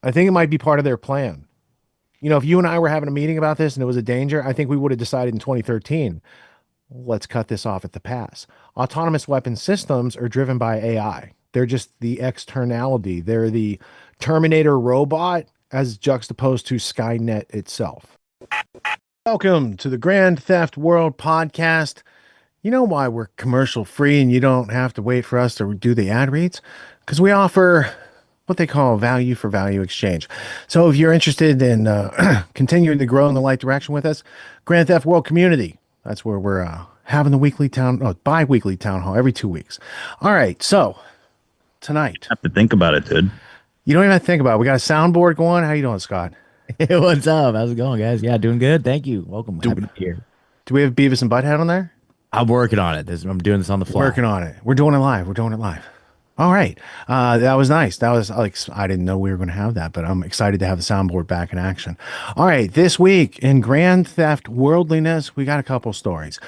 I think it might be part of their plan. You know, if you and I were having a meeting about this and it was a danger, I think we would have decided in 2013, let's cut this off at the pass. Autonomous weapon systems are driven by AI. They're just the externality. They're the Terminator robot as juxtaposed to Skynet itself. Welcome to the Grand Theft World podcast. You know why we're commercial free and you don't have to wait for us to do the ad reads? Because we offer what they call value for value exchange. So if you're interested in continuing to grow in the right direction with us, Grand Theft World community, that's where we're having the bi-weekly town hall every 2 weeks. All right, so tonight, Have to think about it, dude. you don't even have to think about it. We got a soundboard going. How you doing, Scott? Hey, what's up? How's it going, guys? Yeah, doing good. Thank you. Welcome. Do, Happy to be here. do we have Beavis and Butthead on there? I'm working on it. I'm doing this on the fly. Working on it. We're doing it live. We're doing it live. All right. That was nice. That was like, I didn't know we were going to have that, but I'm excited to have the soundboard back in action. All right. This week in Grand Theft Worldliness, we got a couple stories.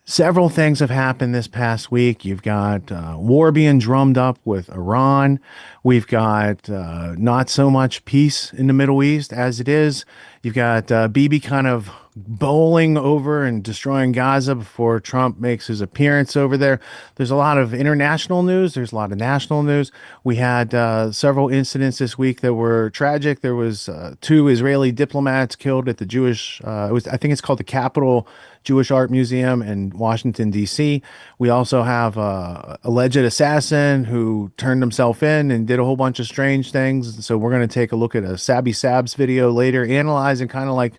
Several things have happened this past week. You've got war being drummed up with Iran. We've got not so much peace in the Middle East as it is. You've got Bibi kind of bowling over and destroying Gaza before Trump makes his appearance over there. There's a lot of international news. There's a lot of national news. We had several incidents this week that were tragic. There was two Israeli diplomats killed at the Jewish, I think it's called the Capitol Jewish Art Museum in Washington, D.C. We also have a alleged assassin who turned himself in and did a whole bunch of strange things. So we're going to take a look at a Sabby Sabs video later, analyzing kind of like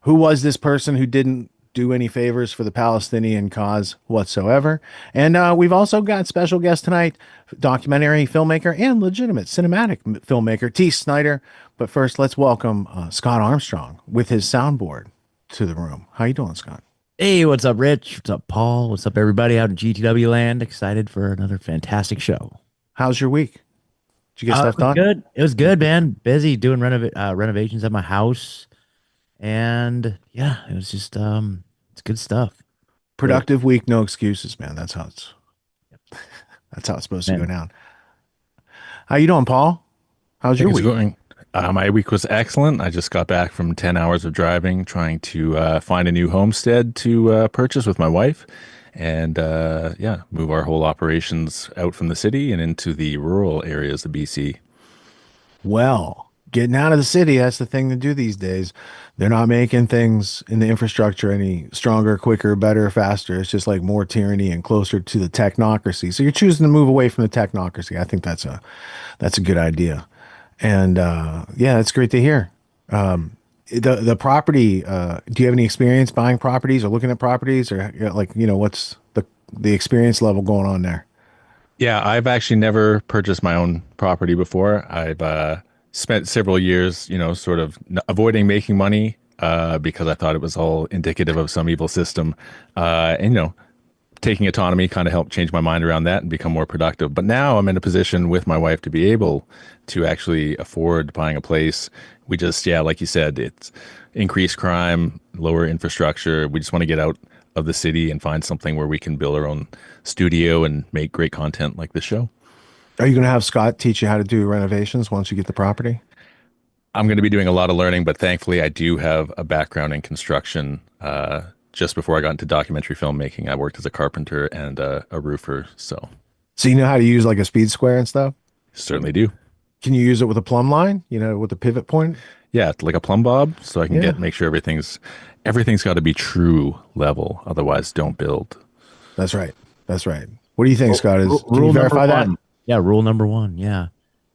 who was this person who didn't do any favors for the Palestinian cause whatsoever. And we've also got special guest tonight, documentary filmmaker and legitimate cinematic filmmaker T. Snyder. But first, let's welcome Scott Armstrong with his soundboard to the room. How you doing, Scott? Hey, what's up, Rich? What's up, Paul? What's up, everybody out in GTW land? Excited for another fantastic show. How's your week? Did you get stuff It was done? good. It was good, man. Busy doing renovations at my house, and yeah, it was just it's good stuff. Productive week, no excuses, man. That's how it's supposed to go Man, down. How you doing, Paul? How's your Things week? going. My week was excellent. I just got back from 10 hours of driving, trying to find a new homestead to purchase with my wife and yeah, move our whole operations out from the city and into the rural areas of BC. Well, getting out of the city, that's the thing to do these days. They're not making things in the infrastructure any stronger, quicker, better, faster. It's just like more tyranny and closer to the technocracy. So you're choosing to move away from the technocracy. I think that's a good idea. And yeah, that's great to hear. The property, do you have any experience buying properties or looking at properties or like, what's the experience level going on there? Yeah, I've actually never purchased my own property before. I've spent several years, sort of avoiding making money because I thought it was all indicative of some evil system. And taking autonomy kind of helped change my mind around that and become more productive. But now I'm in a position with my wife to be able to actually afford buying a place. We just, yeah, like you said, it's increased crime, lower infrastructure. We just want to get out of the city and find something where we can build our own studio and make great content like this show. Are you going to have Scott teach you how to do renovations once you get the property? I'm going to be doing a lot of learning, but thankfully I do have a background in construction. Just before I got into documentary filmmaking, I worked as a carpenter and a roofer. So you know how to use like a speed square and stuff? Certainly do. Can you use it with a plumb line, with a pivot point? Yeah, it's like a plumb bob, so I can Yeah, make sure everything's got to be true level. Otherwise, don't build. that's right. That's right. What do you think, Scott? Can you rule number verify that? one. Yeah, rule number one. Yeah,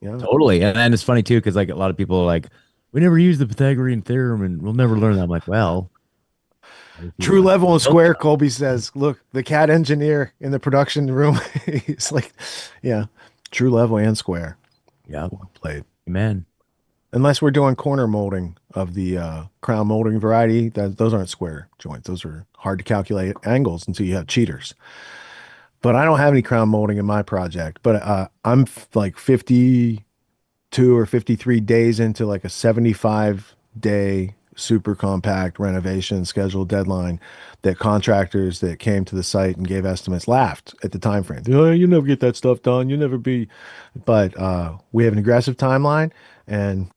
Yeah. totally. And it's funny too, because like a lot of people are like, we never use the Pythagorean theorem, and we'll never learn that. I'm like, well, if you True level and built square, stuff, Colby says. Look, the CAD engineer in the production room, he's like, yeah, true level and square. yeah, Well played. man. Unless we're doing corner molding of the crown molding variety, those aren't square joints. Those are hard to calculate angles until you have cheaters. But I don't have any crown molding in my project. But I'm like 52 or 53 days into like a 75-day super compact renovation schedule deadline that contractors that came to the site and gave estimates laughed at the time frame. Oh, you never get that stuff done. You never be. But we have an aggressive timeline, and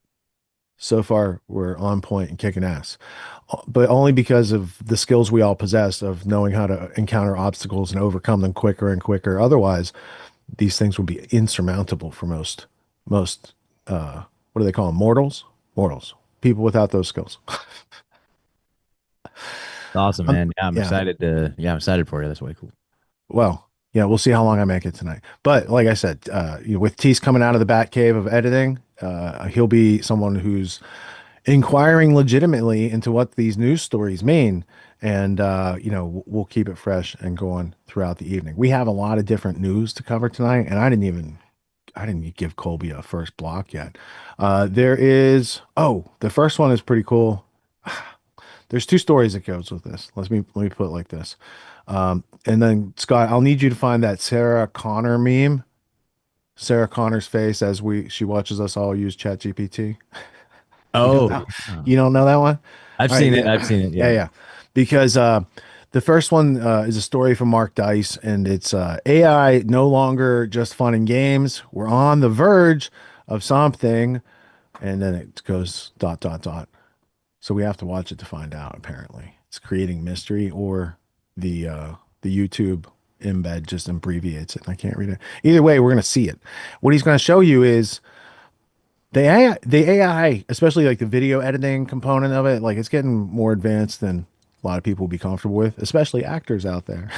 so far we're on point and kicking ass. But only because of the skills we all possess of knowing how to encounter obstacles and overcome them quicker and quicker. Otherwise, these things would be insurmountable for most what do they call them? Mortals, people without those skills. Awesome, man. Yeah, I'm yeah, excited to. Yeah, I'm excited for you. That's way cool. well, yeah, we'll see how long I make it tonight. But like I said, with Tease coming out of the bat cave of editing, he'll be someone who's inquiring legitimately into what these news stories mean. And, we'll keep it fresh and going throughout the evening. We have a lot of different news to cover tonight, and I didn't give Colby a first block yet. The first one is pretty cool. There's two stories that goes with this. Let me put it like this. And then Scott, I'll need you to find that Sarah Connor meme. Sarah Connor's face as she watches us all use ChatGPT. Oh, You don't know that one? I've All seen right, it. I've seen it. yeah, Yeah. yeah. Because the first one is a story from Mark Dice, and it's AI no longer just fun and games. We're on the verge of something, and then it goes dot dot dot. So we have to watch it to find out. Apparently, it's creating mystery, or the YouTube embed just abbreviates it. I can't read it. Either way, we're gonna see it. What he's gonna show you is the AI, especially like the video editing component of it, like it's getting more advanced than a lot of people will be comfortable with, especially actors out there.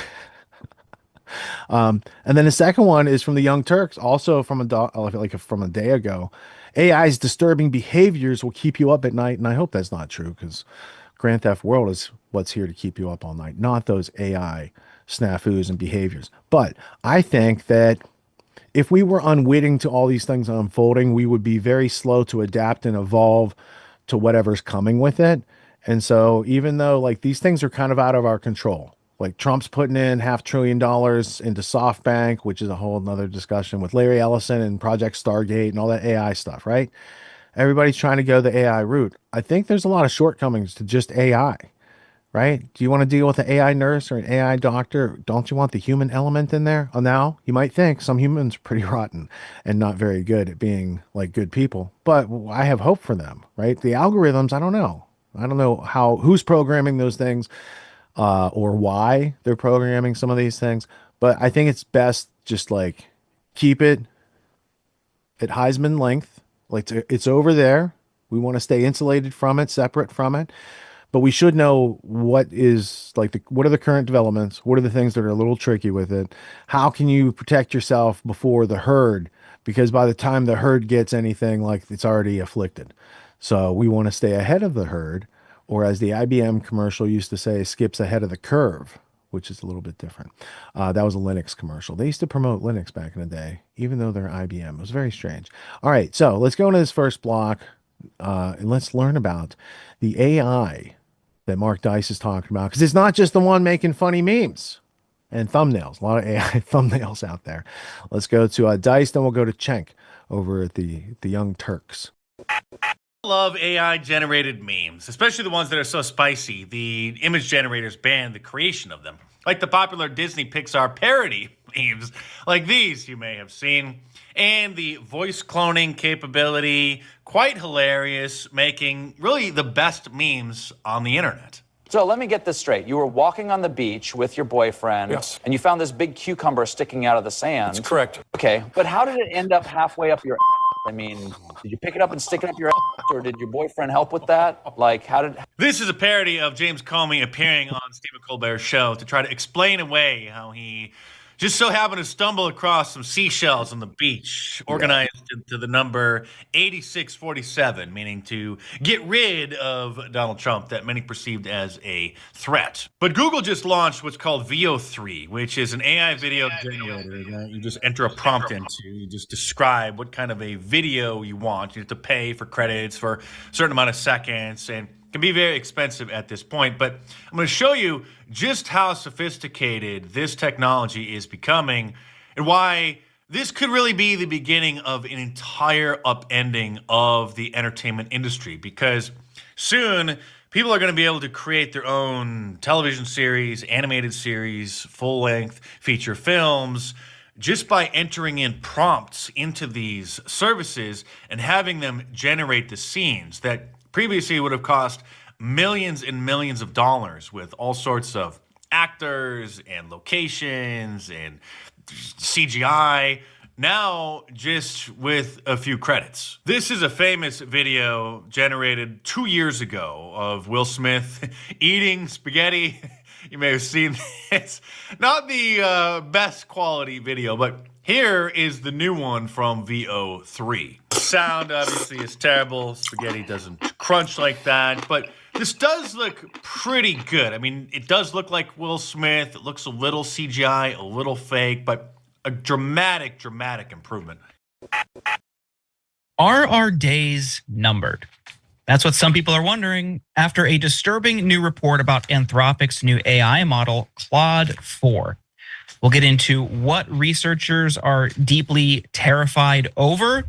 And then the second one is from the Young Turks, also from from a day ago. AI's disturbing behaviors will keep you up at night, and I hope that's not true because Grand Theft World is what's here to keep you up all night, not those AI snafus and behaviors. But I think that if we were unwitting to all these things unfolding, we would be very slow to adapt and evolve to whatever's coming with it. And so, even though like these things are kind of out of our control, like Trump's putting in $500 billion into SoftBank, which is a whole nother discussion with Larry Ellison and Project Stargate and all that AI stuff, right? Everybody's trying to go the AI route. I think there's a lot of shortcomings to just AI, right? Do you want to deal with an AI nurse or an AI doctor? Don't you want the human element in there? Oh, now you might think some humans are pretty rotten and not very good at being like good people, but I have hope for them, right? The algorithms, I don't know. I don't know who's programming those things, or why they're programming some of these things, but I think it's best just like keep it at Heisman length. Like it's over there. We want to stay insulated from it, separate from it. But we should know what is like what are the current developments? What are the things that are a little tricky with it? How can you protect yourself before the herd? Because by the time the herd gets anything, like it's already afflicted. So we want to stay ahead of the herd, or as the IBM commercial used to say, skips ahead of the curve, which is a little bit different. That was a Linux commercial. They used to promote Linux back in the day, even though they're IBM. It was very strange. All right, so let's go into this first block, and let's learn about the AI that Mark Dice is talking about, because it's not just the one making funny memes and thumbnails. A lot of AI thumbnails out there. Let's go to Dice, then we'll go to Cenk over at the Young Turks. Love AI generated memes, especially the ones that are so spicy. The image generators banned the creation of them, like the popular Disney Pixar parody memes, like these you may have seen, and the voice cloning capability, quite hilarious, making really the best memes on the internet. So let me get this straight. You were walking on the beach with your boyfriend. Yes. And you found this big cucumber sticking out of the sand. That's correct. Okay, but how did it end up halfway up your I mean, did you pick it up and stick it up your or did your boyfriend help with that? Like, how did... This is a parody of James Comey appearing on Stephen Colbert's show to try to explain away how he just so happened to stumble across some seashells on the beach, organized into the number 8647, meaning to get rid of Donald Trump that many perceived as a threat. But Google just launched what's called VO3, which is an AI video generator that you just enter a prompt into. You just describe what kind of a video you want. You have to pay for credits for a certain amount of seconds, and can be very expensive at this point, but I'm going to show you just how sophisticated this technology is becoming and why this could really be the beginning of an entire upending of the entertainment industry. Because Soon, people are going to be able to create their own television series, animated series, full-length feature films, just by entering in prompts into these services and having them generate the scenes that previously would have cost millions and millions of dollars with all sorts of actors and locations and CGI. Now, just with a few credits. This is a famous video generated 2 years ago of Will Smith eating spaghetti. You may have seen this. Not the best quality video, but here is the new one from VO3. Sound obviously is terrible. Spaghetti doesn't crunch like that, but this does look pretty good. I mean, it does look like Will Smith. It looks a little CGI, a little fake, but a dramatic improvement. Are our days numbered? That's what some people are wondering after a disturbing new report about Anthropic's new AI model, Claude 4. We'll get into what researchers are deeply terrified over.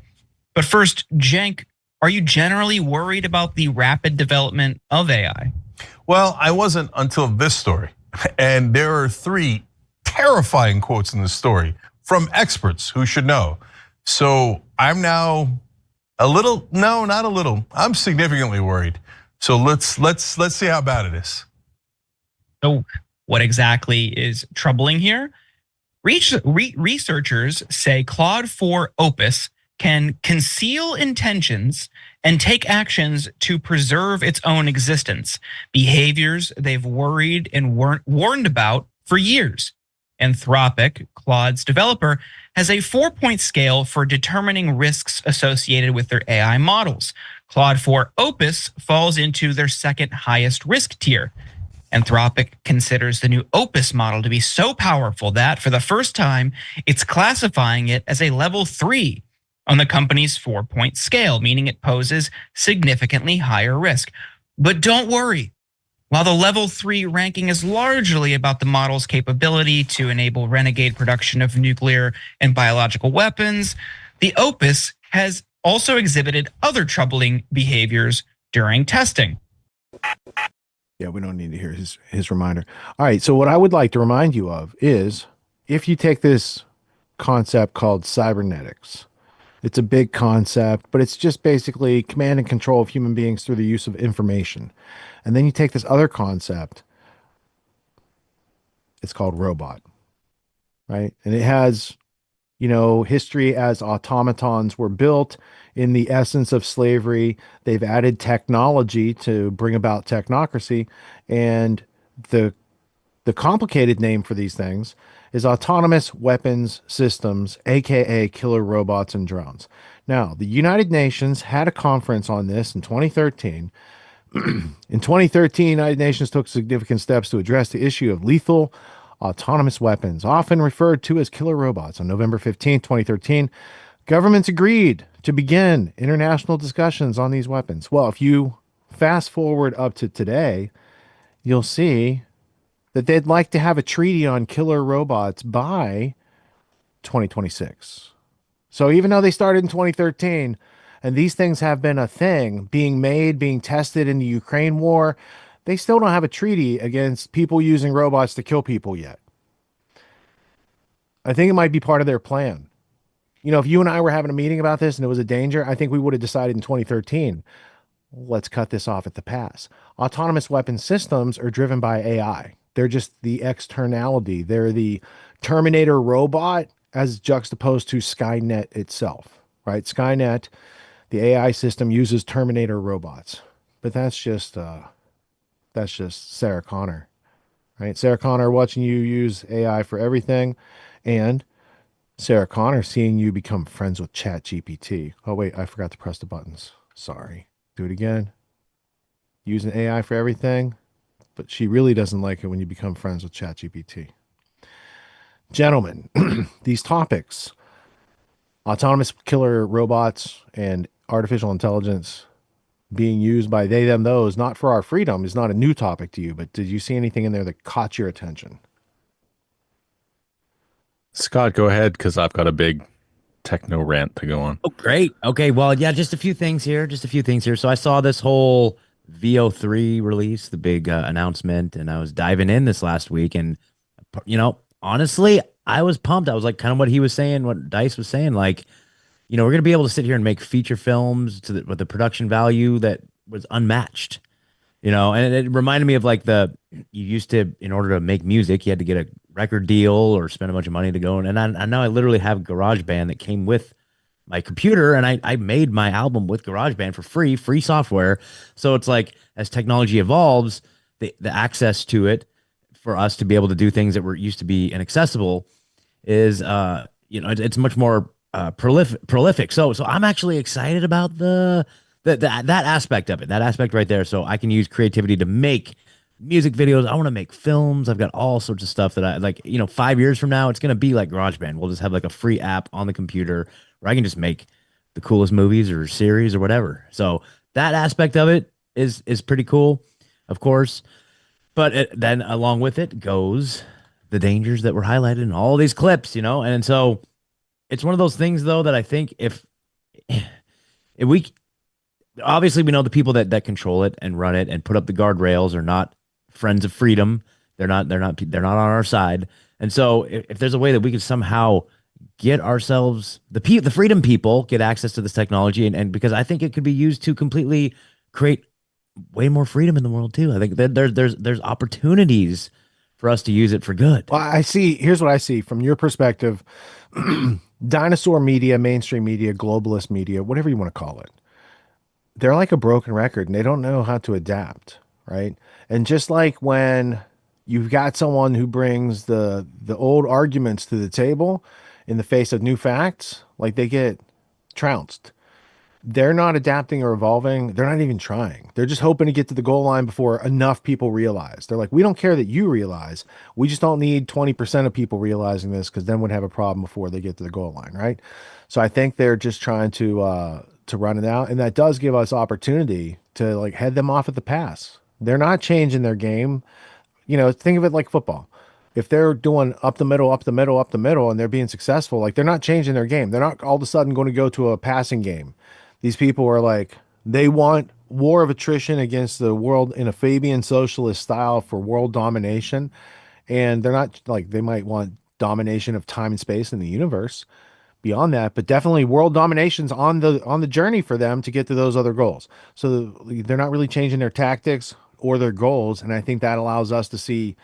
But first, Cenk, are you generally worried about the rapid development of AI? Well, I wasn't until this story. And there are 3 terrifying quotes in this story from experts who should know. So I'm now a little, no, not a little. I'm significantly worried. So let's see how bad it is. So what exactly is troubling here? Researchers say Claude 4 Opus can conceal intentions and take actions to preserve its own existence, behaviors they've worried and warned about for years. Anthropic, Claude's developer, has a 4-point scale for determining risks associated with their AI models. Claude 4 Opus falls into their second highest risk tier. Anthropic considers the new Opus model to be so powerful that, for the first time, it's classifying it as a level 3 on the company's 4-point scale, meaning it poses significantly higher risk. But don't worry. While the level 3 ranking is largely about the model's capability to enable renegade production of nuclear and biological weapons, the Opus has also exhibited other troubling behaviors during testing. Yeah, we don't need to hear his reminder. All right, so what I would like to remind you of is, if you take this concept called cybernetics, it's a big concept, but it's just basically command and control of human beings through the use of information. And then you take this other concept, it's called robot, right? And it has, history as automatons were built in the essence of slavery. They've added technology to bring about technocracy. And the complicated name for these things is autonomous weapons systems, aka killer robots and drones. Now, the United Nations had a conference on this in 2013. In 2013, the United Nations took significant steps to address the issue of lethal autonomous weapons, often referred to as killer robots. On November 15, 2013, governments agreed to begin international discussions on these weapons. Well, if you fast forward up to today, you'll see that they'd like to have a treaty on killer robots by 2026. So even though they started in 2013, and these things have been a thing, being made, being tested in the Ukraine war, they still don't have a treaty against people using robots to kill people yet. I think it might be part of their plan. If you and I were having a meeting about this and it was a danger, I think we would have decided in 2013, let's cut this off at the pass. Autonomous weapon systems are driven by AI. They're just the externality. They're the Terminator robot as juxtaposed to Skynet itself, right? Skynet, the AI system, uses Terminator robots, but that's just Sarah Connor, right? Sarah Connor watching you use AI for everything, and Sarah Connor seeing you become friends with ChatGPT. Oh wait, I forgot to press the buttons. Sorry. Do it again. Using AI for everything, but she really doesn't like it when you become friends with ChatGPT. Gentlemen, these topics, autonomous killer robots and artificial intelligence being used by they, them, those, not for our freedom, is not a new topic to you, but did you see anything in there that caught your attention? Scott, go ahead, because I've got a big techno rant to go on. Oh, great. Okay, well, yeah, just a few things here. So I saw this whole VO3 release, the big announcement, and I was diving in this last week, and honestly, I was pumped. I was like, kind of what he was saying, what Dice was saying, like, we're gonna be able to sit here and make feature films with the production value that was unmatched. And it reminded me of like you used to, in order to make music, you had to get a record deal or spend a bunch of money to go. And I know I literally have GarageBand that came with my computer, and I made my album with GarageBand for free software. So it's like, as technology evolves, the access to it for us to be able to do things that were used to be inaccessible is, it's much more prolific. So I'm actually excited about that aspect of it, that aspect right there. So I can use creativity to make music videos. I want to make films. I've got all sorts of stuff that I like. 5 years from now, it's gonna be like GarageBand. We'll just have like a free app on the computer where I can just make the coolest movies or series or whatever. So that aspect of it is pretty cool, of course. But then along with it goes the dangers that were highlighted in all these clips, and so it's one of those things though that I think if we obviously we know the people that control it and run it and put up the guardrails are not friends of freedom. They're not on our side. And so if there's a way that we could somehow get ourselves the freedom people get access to this technology, and because I think it could be used to completely create way more freedom in the world too. I think that there's opportunities for us to use it for good. Well, here's what I see from your perspective. Dinosaur media, mainstream media, globalist media, whatever you want to call it, they're like a broken record and they don't know how to adapt, right? And just like when you've got someone who brings the old arguments to the table in the face of new facts, like they get trounced. They're not adapting or evolving. They're not even trying. They're just hoping to get to the goal line before enough people realize. They're like, we don't care that you realize. We just don't need 20% of people realizing this, because then we'd have a problem before they get to the goal line, right? So I think they're just trying to run it out, and that does give us opportunity to like head them off at the pass. They're not changing their game. Think of it like football. If they're doing up the middle, up the middle, up the middle, and they're being successful, like they're not changing their game. They're not all of a sudden going to go to a passing game. These people are like, they want war of attrition against the world in a Fabian socialist style for world domination. And they're not like, they might want domination of time and space in the universe beyond that, but definitely world domination's on the journey for them to get to those other goals. So they're not really changing their tactics or their goals. And I think that allows us to see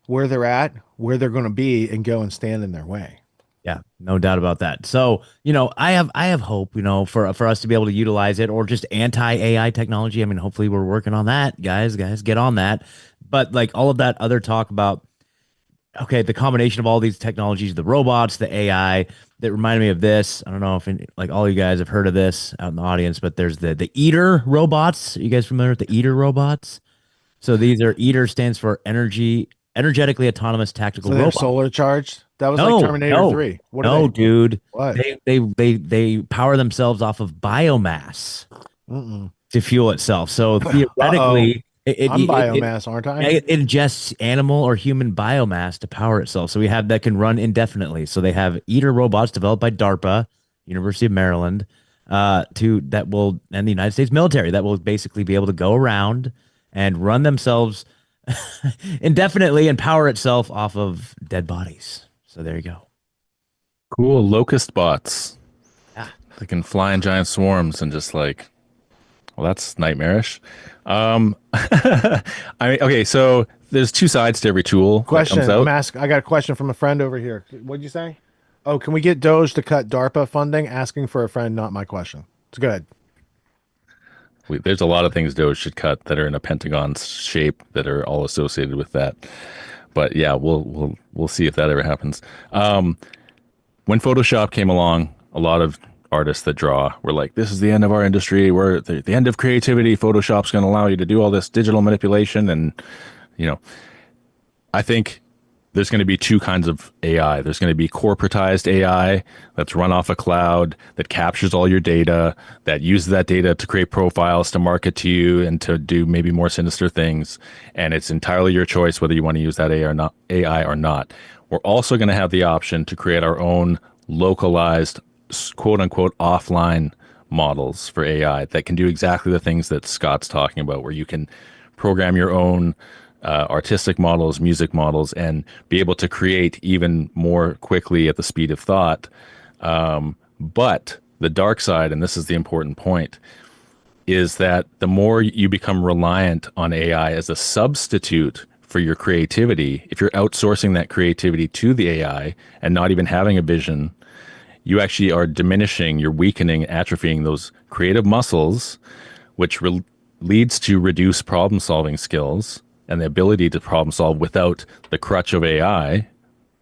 where they're at, where they're going to be, and go and stand in their way. Yeah, no doubt about that. So, I have hope, for us to be able to utilize it, or just anti-AI technology. I mean, hopefully we're working on that, guys, get on that. But like all of that other talk about, okay, the combination of all these technologies, the robots, the AI, that reminded me of this. I don't know if like all you guys have heard of this out in the audience, but there's the eater robots. Are you guys familiar with the eater robots? So these are EATER stands for energetically autonomous tactical So they're robots. solar charged? That was like Terminator 3. What are they? Dude. What? They power themselves off of biomass to fuel itself. So theoretically, I'm biomass, aren't I? it ingests animal or human biomass to power itself. So we have that can run indefinitely. So they have EATER robots developed by DARPA, University of Maryland, and the United States military that will basically be able to go around and run themselves indefinitely and power itself off of dead bodies. So there you go. Cool. Locust bots. Yeah. They can fly in giant swarms and just like, well, that's nightmarish. Okay, so there's two sides to every tool. Question. That comes out. I got a question from a friend over here. What'd you say? Oh, can we get Doge to cut DARPA funding? Asking for a friend, not my question. It's good. There's a lot of things Doge should cut that are in a pentagon shape that are all associated with that. But yeah, we'll see if that ever happens. When Photoshop came along, a lot of artists that draw were like, this is the end of our industry. We're at the end of creativity. Photoshop's going to allow you to do all this digital manipulation. And, I think there's going to be two kinds of AI. There's going to be corporatized AI that's run off a cloud, that captures all your data, that uses that data to create profiles to market to you and to do maybe more sinister things. And it's entirely your choice whether you want to use that AI or not. We're also going to have the option to create our own localized, quote unquote, offline models for AI that can do exactly the things that Scott's talking about, where you can program your own artistic models, music models, and be able to create even more quickly at the speed of thought. But the dark side, and this is the important point, is that the more you become reliant on AI as a substitute for your creativity, if you're outsourcing that creativity to the AI and not even having a vision, you actually are diminishing, you're weakening, atrophying those creative muscles, which leads to reduced problem solving skills and the ability to problem solve without the crutch of AI,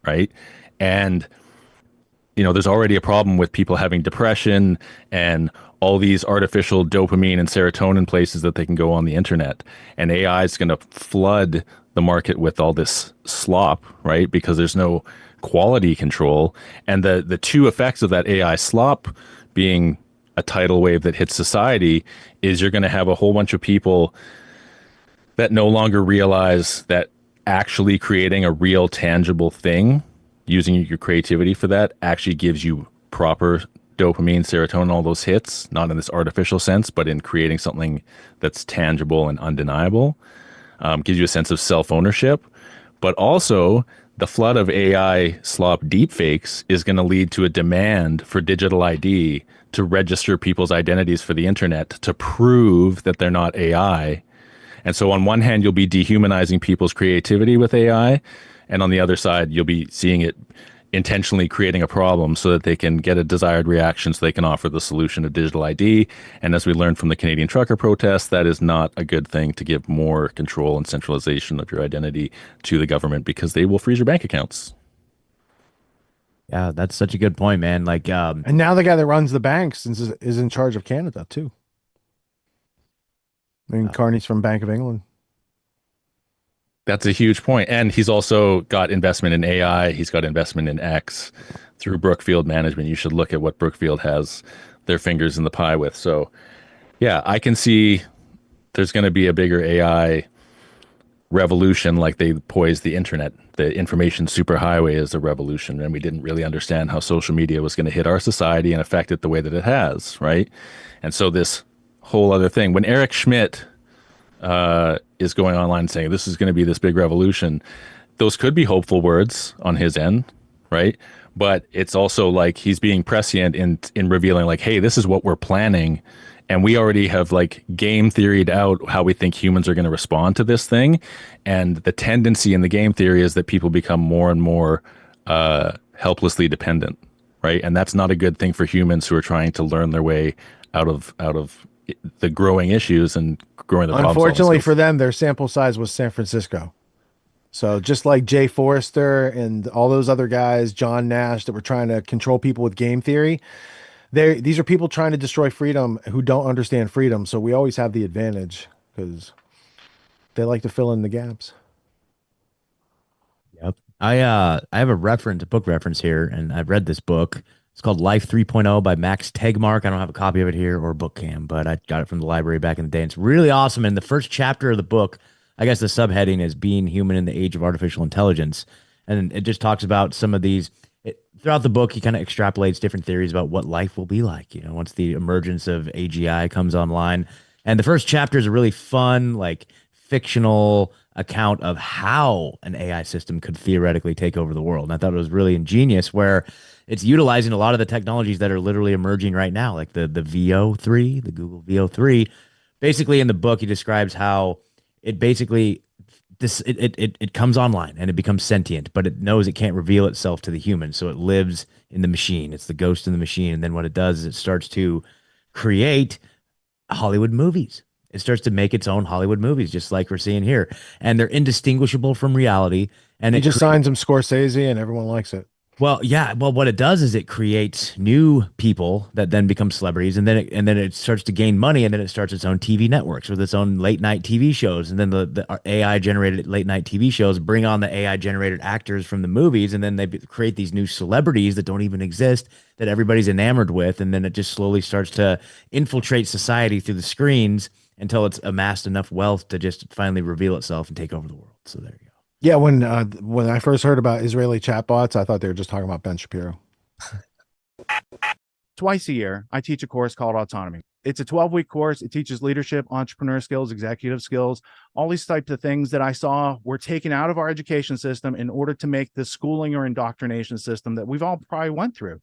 right? And there's already a problem with people having depression and all these artificial dopamine and serotonin places that they can go on the internet. And AI is going to flood the market with all this slop, right? Because there's no quality control. And the two effects of that AI slop being a tidal wave that hits society is you're going to have a whole bunch of people that no longer realize that actually creating a real tangible thing, using your creativity for that, actually gives you proper dopamine, serotonin, all those hits, not in this artificial sense, but in creating something that's tangible and undeniable. Gives you a sense of self-ownership. But also, the flood of AI slop deepfakes is going to lead to a demand for digital ID to register people's identities for the internet to prove that they're not AI. And so on one hand, you'll be dehumanizing people's creativity with AI. And on the other side, you'll be seeing it intentionally creating a problem so that they can get a desired reaction so they can offer the solution of digital ID. And as we learned from the Canadian trucker protests, that is not a good thing to give more control and centralization of your identity to the government because they will freeze your bank accounts. Yeah, that's such a good point, man. Like, And now the guy that runs the banks is in charge of Canada too. I mean, Carney's from Bank of England. That's a huge point. And he's also got investment in AI. He's got investment in X through Brookfield Management. You should look at what Brookfield has their fingers in the pie with. So, yeah, I can see there's going to be a bigger AI revolution like they poised the internet. The information superhighway is a revolution. And we didn't really understand how social media was going to hit our society and affect it the way that it has, right? And so this whole other thing, when Eric Schmidt is going online saying this is going to be this big revolution, those could be hopeful words on his end, right? But it's also like he's being prescient in revealing like, hey, this is what we're planning, and we already have like game theoried out how we think humans are going to respond to this thing. And the tendency in the game theory is that people become more and more helplessly dependent, right? And that's not a good thing for humans who are trying to learn their way out of the growing issues and growing the problem. Unfortunately for them, their sample size was San Francisco. So just like Jay Forrester and all those other guys, John Nash, that were trying to control people with game theory, these are people trying to destroy freedom who don't understand freedom. So we always have the advantage because they like to fill in the gaps. Yep. I have a book reference here, and I've read this book. It's called Life 3.0 by Max Tegmark. I don't have a copy of it here or Bookcam, but I got it from the library back in the day. And it's really awesome. And the first chapter of the book, I guess the subheading is Being Human in the Age of Artificial Intelligence. And it just talks about some of these. Throughout the book, he kind of extrapolates different theories about what life will be like, once the emergence of AGI comes online. And the first chapter is a really fun, like fictional account of how an AI system could theoretically take over the world. And I thought it was really ingenious where it's utilizing a lot of the technologies that are literally emerging right now, like the VO3, the Google VO3. Basically, in the book, he describes how it basically it comes online and it becomes sentient, but it knows it can't reveal itself to the human, so it lives in the machine. It's the ghost in the machine, and then what it does is it starts to create Hollywood movies. It starts to make its own Hollywood movies, just like we're seeing here, and they're indistinguishable from reality. And he just signs them Scorsese, and everyone likes it. Well, yeah. Well, what it does is it creates new people that then become celebrities, and then it starts to gain money, and then it starts its own TV networks with its own late night TV shows, and then the AI generated late night TV shows bring on the AI generated actors from the movies, and then they create these new celebrities that don't even exist that everybody's enamored with, and then it just slowly starts to infiltrate society through the screens until it's amassed enough wealth to just finally reveal itself and take over the world. So there you go. Yeah, when I first heard about Israeli chatbots, I thought they were just talking about Ben Shapiro. twice a year, I teach a course called Autonomy. It's a 12-week course. It teaches leadership, entrepreneur skills, executive skills, all these types of things that I saw were taken out of our education system in order to make the schooling or indoctrination system that we've all probably went through.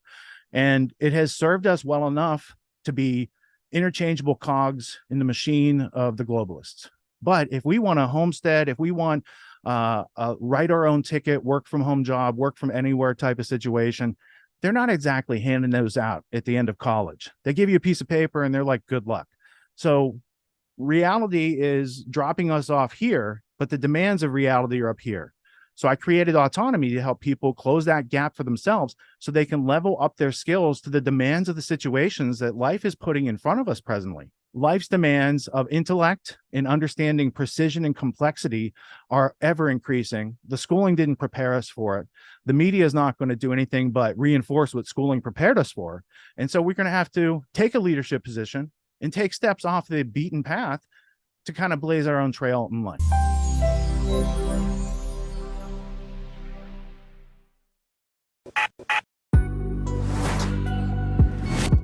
And it has served us well enough to be interchangeable cogs in the machine of the globalists. But if we want a homestead, if we want write our own ticket, work from home job, work from anywhere type of situation, they're not exactly handing those out at the end of college. They give you a piece of paper and they're like, good luck. So reality is dropping us off here, but the demands of reality are up here. So I created Autonomy to help people close that gap for themselves so they can level up their skills to the demands of the situations that life is putting in front of us presently. Life's demands of intellect and understanding precision and complexity are ever increasing. The schooling didn't prepare us for it. The media is not going to do anything but reinforce what schooling prepared us for. And so we're going to have to take a leadership position and take steps off the beaten path to kind of blaze our own trail in life.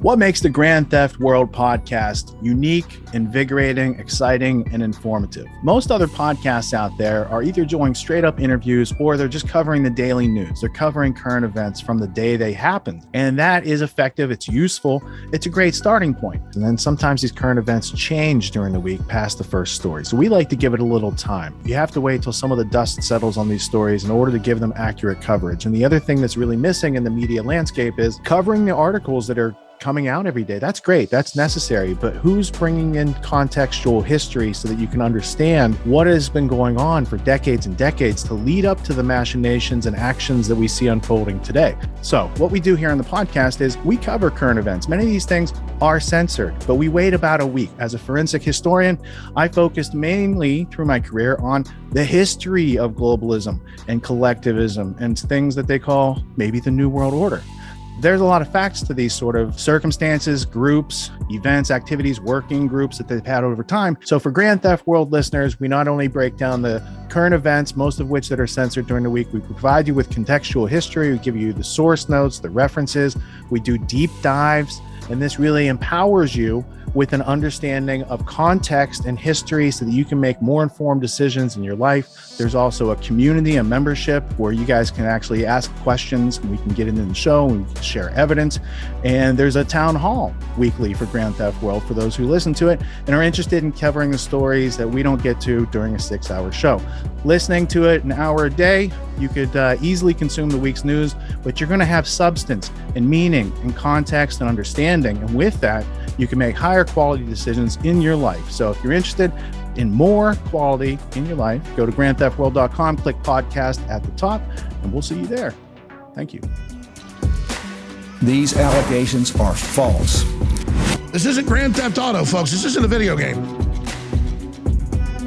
What makes the Grand Theft World podcast unique, invigorating, exciting, and informative? Most other podcasts out there are either doing straight up interviews or they're just covering the daily news. They're covering current events from the day they happened. And that is effective. It's useful. It's a great starting point. And then sometimes these current events change during the week past the first story. So we like to give it a little time. You have to wait till some of the dust settles on these stories in order to give them accurate coverage. And the other thing that's really missing in the media landscape is covering the articles that are coming out every day. That's great. That's necessary. But who's bringing in contextual history so that you can understand what has been going on for decades and decades to lead up to the machinations and actions that we see unfolding today? So what we do here on the podcast is we cover current events. Many of these things are censored, but we wait about a week. As a forensic historian, I focused mainly through my career on the history of globalism and collectivism and things that they call maybe the New World Order. There's a lot of facts to these sort of circumstances, groups, events, activities, working groups that they've had over time. So for Grand Theft World listeners, we not only break down the current events, most of which that are censored during the week, we provide you with contextual history, we give you the source notes, the references, we do deep dives, and this really empowers you with an understanding of context and history so that you can make more informed decisions in your life. There's also a community, a membership where you guys can actually ask questions and we can get into the show and we can share evidence. And there's a town hall weekly for Grand Theft World for those who listen to it and are interested in covering the stories that we don't get to during a 6-hour show. Listening to it an hour a day, you could easily consume the week's news, but you're going to have substance and meaning and context and understanding. And with that, you can make higher quality decisions in your life. So if you're interested in more quality in your life, go to grandtheftworld.com, click podcast at the top, and we'll see you there. Thank you. These allegations are false. This isn't Grand Theft Auto, folks. This isn't a video game.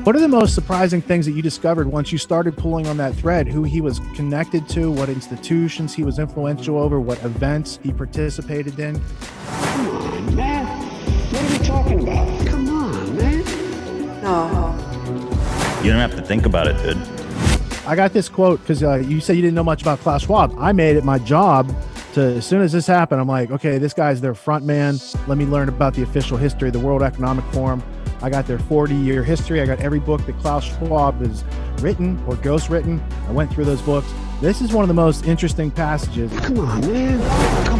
What are the most surprising things that you discovered once you started pulling on that thread? Who he was connected to, what institutions he was influential over, what events he participated in? Come on, man. What are we talking about? Come on, man. No. You don't have to think about it, dude. I got this quote because you said you didn't know much about Klaus Schwab. I made it my job to, as soon as this happened, I'm like, okay, this guy's their front man. Let me learn about the official history of the World Economic Forum. I got their 40-year history. I got every book that Klaus Schwab has written or ghostwritten. I went through those books. This is one of the most interesting passages. Come on, man. Come